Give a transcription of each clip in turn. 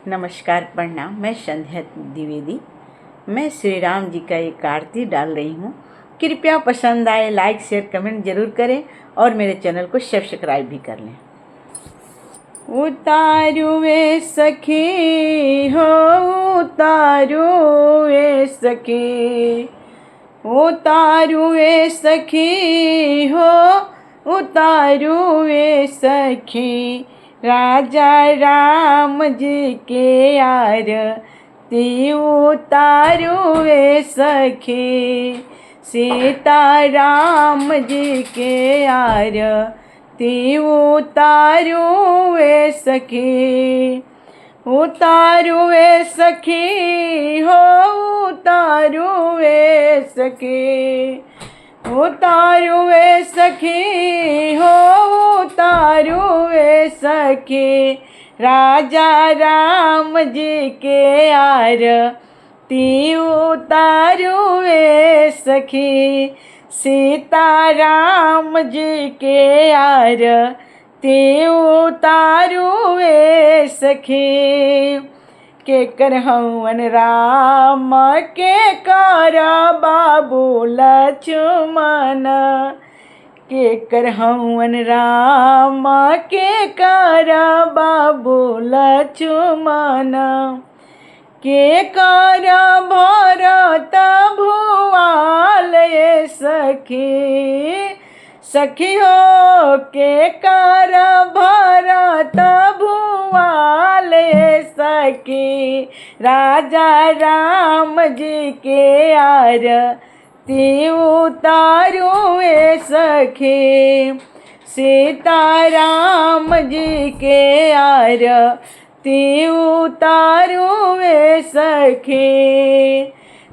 नमस्कार, प्रणाम। मैं संध्या द्विवेदी। मैं श्री राम जी का एक आरती डाल रही हूँ। कृपया पसंद आए लाइक शेयर कमेंट जरूर करें और मेरे चैनल को सब्सक्राइब भी कर लें। उतारू वे सखी हो, उतारू वे सखी, उतारू वे सखी हो, उतारू वे सखी, राजा राम जी के आरती उतारू वे सखी, सीता राम जी के आरती उतारू वे सखी, उतारू वे सखी हो, उतारू वे सखी, उतारू वे सखी हो, उतारू वे सखी, राजा राम जी के आरती उतारू वे सखी, सीता राम जी के आरती उतारू वे सखी, के कर हवन राम के कर बाबू लक्ष्मण, के कर हवन राम के कर बाबू लक्ष्मण, के कर भरत भुआल सखी, सखी हो के कर भरत भुआल सखी, राजा राम जी के आरती उतारू वे सखी, सीता राम जी के आरती उतारू वे सखी,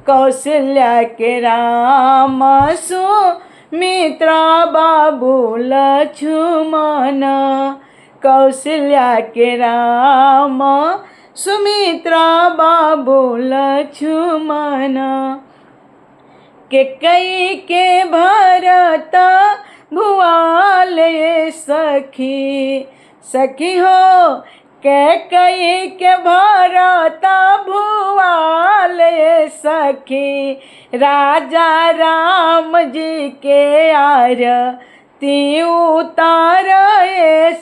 कौशल्या के राम सुमित्रा बाबू लक्ष्मण, कौशल्या के राम सुमित्रा बाबू लक्ष्मण, के कई के भरत भुआल सखी, सखी हो के कई के भरत भुआल सखी, राजा राम जी के आरती उतार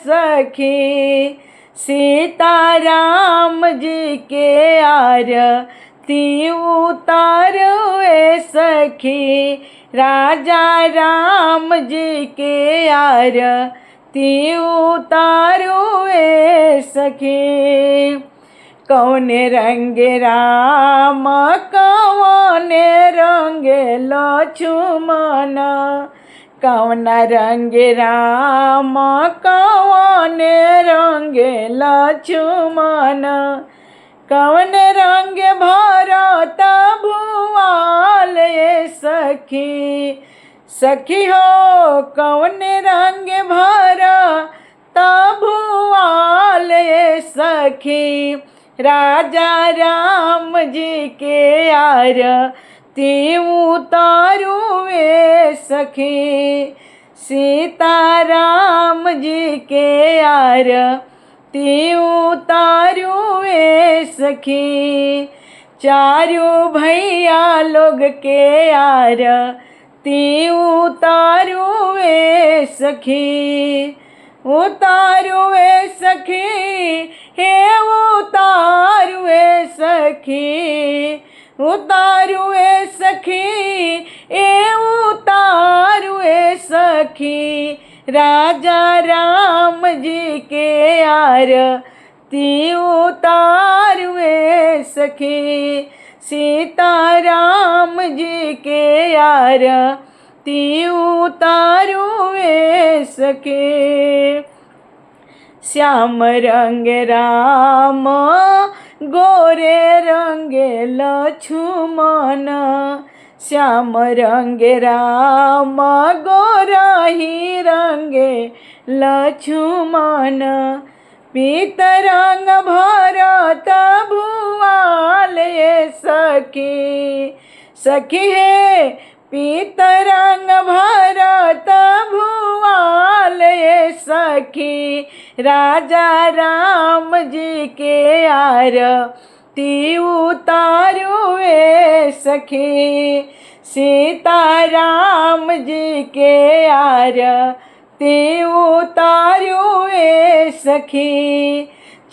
सखी, सीता राम जी के आरती उतार सखी, राजा राम जी के आरती उतारू सखी, कौन रंग राम कौन रंग लक्ष्मण, कौन रंग राम कौन रंग लक्ष्मण, कौन रंग भरत भुआल सखी, सखी हो कौन रंग भरत भुआल सखी, राजा राम जी के आरती उतारू वे सखी, सीता राम जी के आरती उतारू वे सखी, चारू भैया लोग के आरती उतारू वे सखी, उतारू वे सखी हे उतारू वे सखी, उतारू वे सखी ए उतारू वे सखी, राजा राम जी के आरती उतारू वे सखी, सीता राम जी के आरती उतारू वे सखी, श्याम रंग राम गोरे रंग लक्ष्मण, श्याम रंग राम गोरा ही रंग लक्ष्मण, पीत रंग भरत भुआल सखी, सखी है पीतरंग भरत भुआल ये सखी राजा राम जी के आरती उतारू ए सखी सीता राम जी के आरती उतारू ए सखी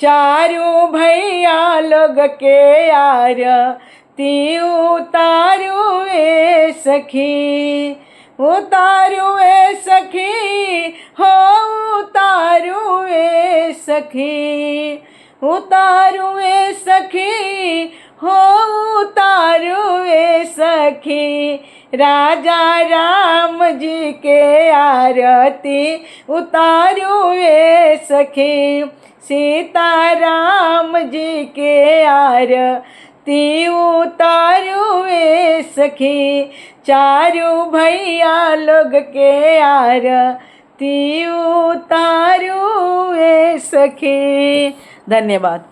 चारू भैया लोग के आरती उतारू ए सखी उतारू ए सखी हो उतारू ए सखी उतारू ए सखी हो उतारू ए सखी राजा राम जी के आरती उतारू ए सखी सीता राम जी के आरती उतारू ए सखी चारू भैया लोग के आरती उतारू ए सखी। धन्यवाद।